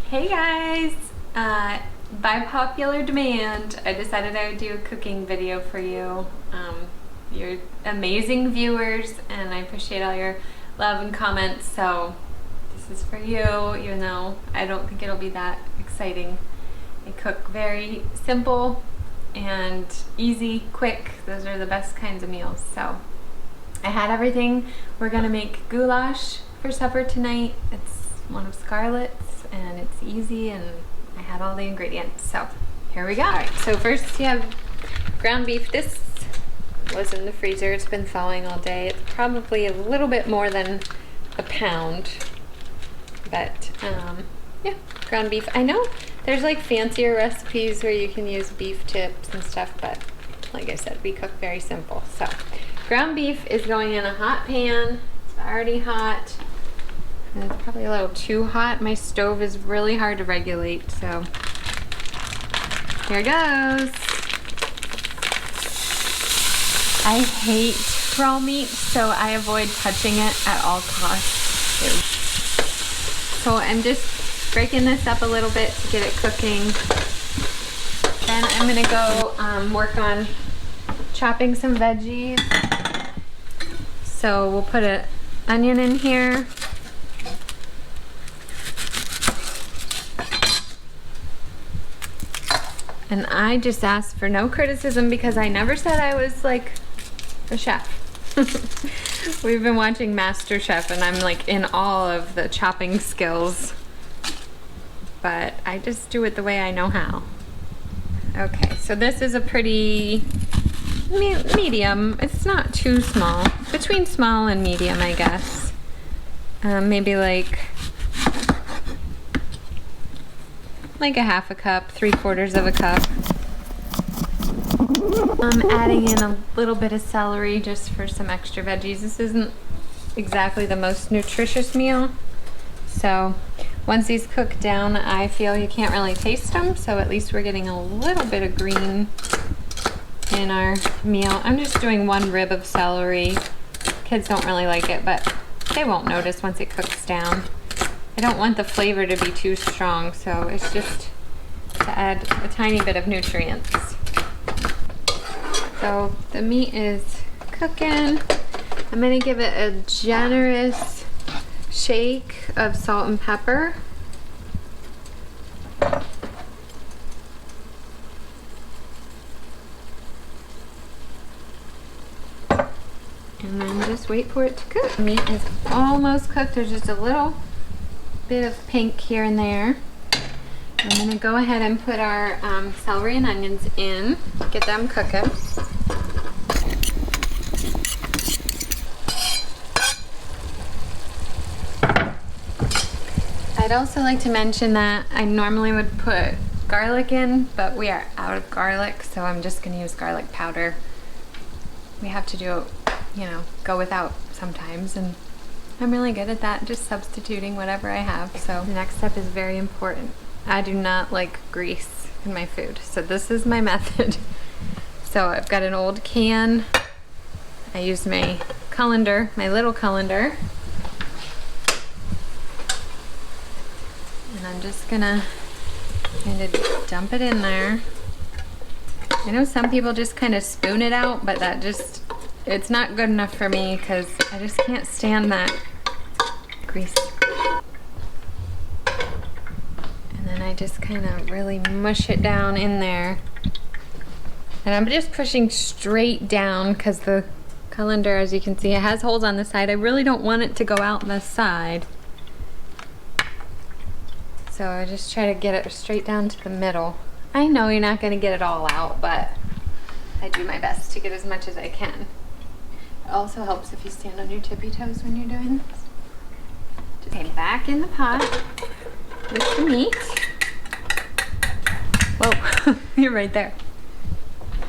Hey guys! By popular demand, I decided I would do a cooking video for you. You're amazing viewers and I appreciate all your love and comments, so this is for you, even though I don't think it'll be that exciting. I cook very simple and easy, quick. Those are the best kinds of meals. So I had everything. We're gonna make goulash for supper tonight. It's one of Scarlett's and it's easy and I had all the ingredients. So here we go. All right, so first you have ground beef. This was in the freezer. It's been thawing all day. It's probably a little bit more than a pound, but yeah, ground beef. I know there's like fancier recipes where you can use beef tips and stuff, but like I said, we cook very simple. So ground beef is going in a hot pan. It's already hot. And it's probably a little too hot. My stove is really hard to regulate, so here goes. I hate raw meat, so I avoid touching it at all costs. So I'm just breaking this up a little bit to get it cooking. Then I'm gonna go work on chopping some veggies. So we'll put an onion in here. And I just asked for no criticism because I never said I was like a chef. We've been watching MasterChef and I'm like in awe of the chopping skills. But I just do it the way I know how. Okay, so this is a pretty medium. It's not too small. Between small and medium, I guess. Maybe like a half a cup, 3/4 of a cup. I'm adding in a little bit of celery just for some extra veggies. This isn't exactly the most nutritious meal. So once these cook down, I feel you can't really taste them. So at least we're getting a little bit of green in our meal. I'm just doing 1 rib of celery. Kids don't really like it, but they won't notice once it cooks down. I don't want the flavor to be too strong, so it's just to add a tiny bit of nutrients. So the meat is cooking. I'm gonna give it a generous shake of salt and pepper. And then just wait for it to cook. The meat is almost cooked. There's just a little bit of pink here and there. I'm gonna go ahead and put our celery and onions in, get them cooking. I'd also like to mention that I normally would put garlic in, but we are out of garlic, so I'm just gonna use garlic powder. We have to do, go without sometimes, and I'm really good at that, just substituting whatever I have. So the next step is very important. I do not like grease in my food, so this is my method. So I've got an old can. I use my colander, my little colander. And I'm just gonna kind of dump it in there. I know some people just kind of spoon it out, but that just, it's not good enough for me because I just can't stand that grease. And then I just kind of really mush it down in there. And I'm just pushing straight down because the colander, as you can see, it has holes on the side. I really don't want it to go out the side. So I just try to get it straight down to the middle. I know you're not going to get it all out, but I do my best to get as much as I can. It also helps if you stand on your tippy toes when you're doing this. Okay, back in the pot with the meat. Whoa, you're right there.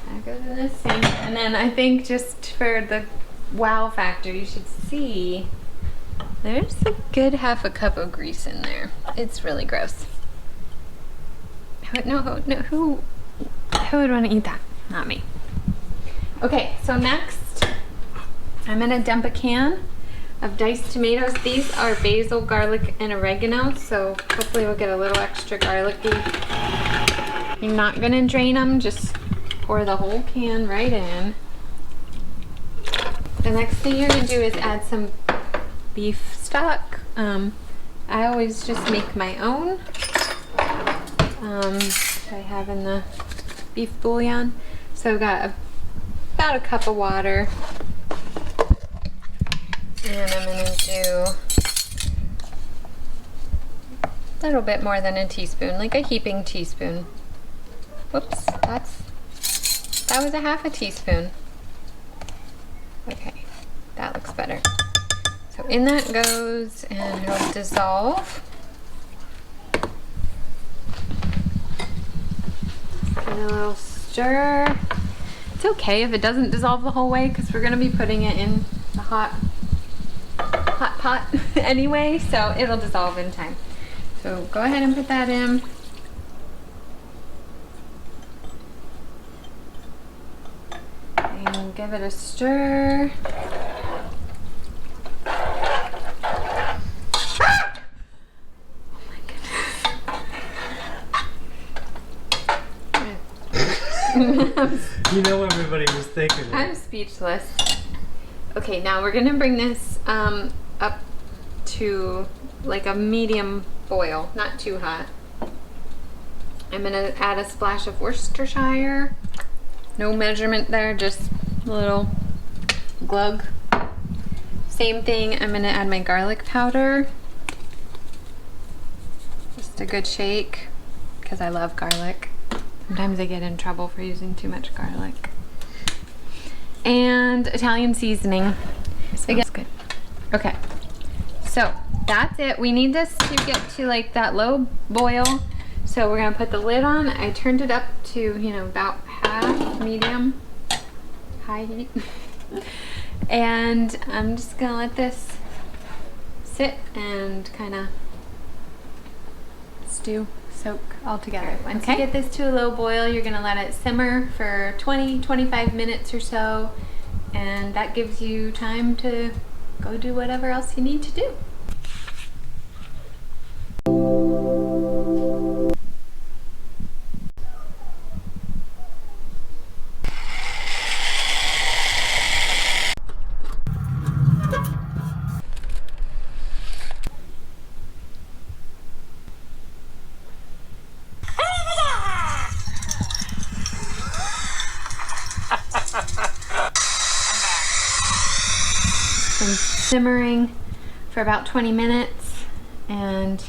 Back over the sink. And then I think just for the wow factor, you should see there's a good half a cup of grease in there. It's really gross. No, who would want to eat that? Not me. Okay, so next I'm gonna dump a can of diced tomatoes. These are basil, garlic, and oregano, so hopefully we'll get a little extra garlicky. You're not gonna drain them, just pour the whole can right in. The next thing you're gonna do is add some beef stock. I always just make my own. I have in the beef bouillon. So I've got about a cup of water. And I'm gonna do a little bit more than a teaspoon, like a heaping teaspoon. Whoops, that was a half a teaspoon. Okay, that looks better. So in that goes, and it'll dissolve. Give it a little stir. It's okay if it doesn't dissolve the whole way because we're gonna be putting it in the hot pot anyway, so it'll dissolve in time. So go ahead and put that in. And give it a stir. You know what everybody was thinking. I'm speechless. Okay, now we're gonna bring this up to like a medium boil, not too hot. I'm gonna add a splash of Worcestershire. No measurement there, just a little glug. Same thing, I'm gonna add my garlic powder. Just a good shake, because I love garlic. Sometimes I get in trouble for using too much garlic. And Italian seasoning. Smells good. Okay, so that's it. We need this to get to like that low boil. So we're gonna put the lid on. I turned it up to, you know, about half medium, high heat. And I'm just gonna let this sit and kind of stew, soak all together. Once you get this to a low boil, you're gonna let it simmer for 20-25 minutes or so, and that gives you time to go do whatever else you need to do. Been simmering for about 20 minutes, and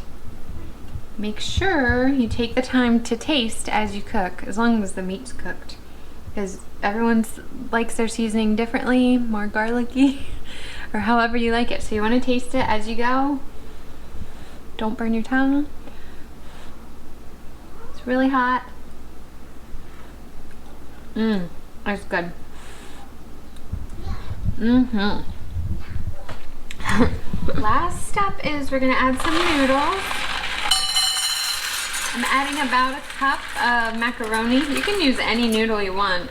make sure you take the time to taste as you cook, as long as the meat's cooked, because everyone likes their seasoning differently, more garlicky or however you like it. So you want to taste it as you go. Don't burn your tongue. It's really hot. That's good. Last step is we're gonna add some noodles. I'm adding about a cup of macaroni. You can use any noodle you want.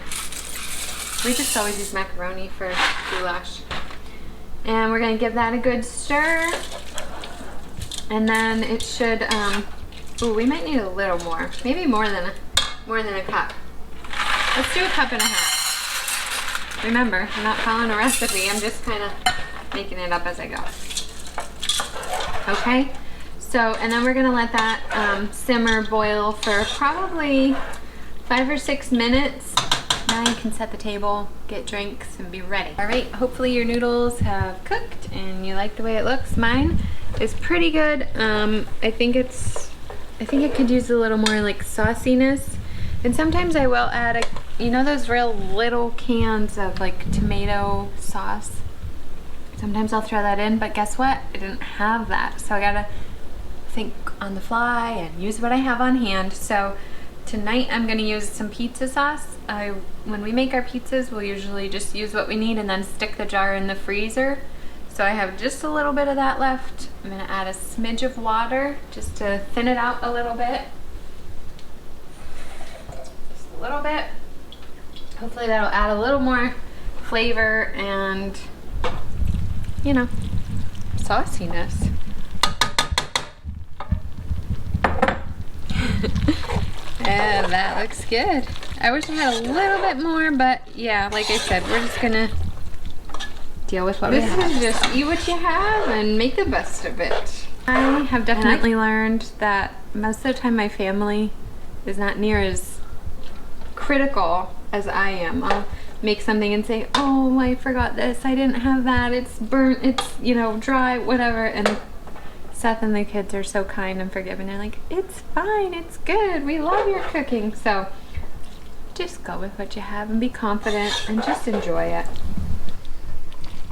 We just always use macaroni for goulash. And we're gonna give that a good stir. And then it should, ooh, we might need a little more. Maybe more than a cup. Let's do a cup and a half. Remember, I'm not following a recipe. I'm just kind of making it up as I go. Okay, so, and then we're gonna let that simmer, boil for probably 5 or 6 minutes. Now you can set the table, get drinks, and be ready. All right, hopefully your noodles have cooked and you like the way it looks. Mine is pretty good. I think it could use a little more like sauciness. And sometimes I will add you know those real little cans of like tomato sauce? Sometimes I'll throw that in, but guess what? I didn't have that. So I gotta think on the fly and use what I have on hand. So tonight I'm gonna use some pizza sauce. When we make our pizzas, we'll usually just use what we need and then stick the jar in the freezer. So I have just a little bit of that left. I'm gonna add a smidge of water just to thin it out a little bit. Just a little bit. Hopefully that'll add a little more flavor and, you know, sauciness. And that looks good. I wish I had a little bit more, but yeah, like I said, we're just gonna deal with what we have. This is just eat what you have and make the best of it. I have definitely learned that most of the time my family is not near as critical as I am. I'll make something and say, oh, I forgot this, I didn't have that, it's burnt, it's, you know, dry, whatever, and Seth and the kids are so kind and forgiving. They're like, it's fine, it's good, we love your cooking. So just go with what you have and be confident and just enjoy it.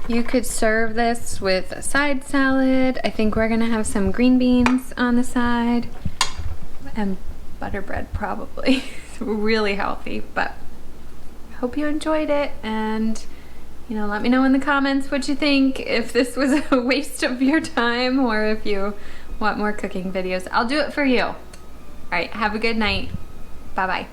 You could serve this with a side salad. I think we're gonna have some green beans on the side and butter bread probably. It's really healthy, but I hope you enjoyed it, and you know, let me know in the comments what you think, if this was a waste of your time or if you want more cooking videos. I'll do it for you. All right, have a good night. Bye-bye.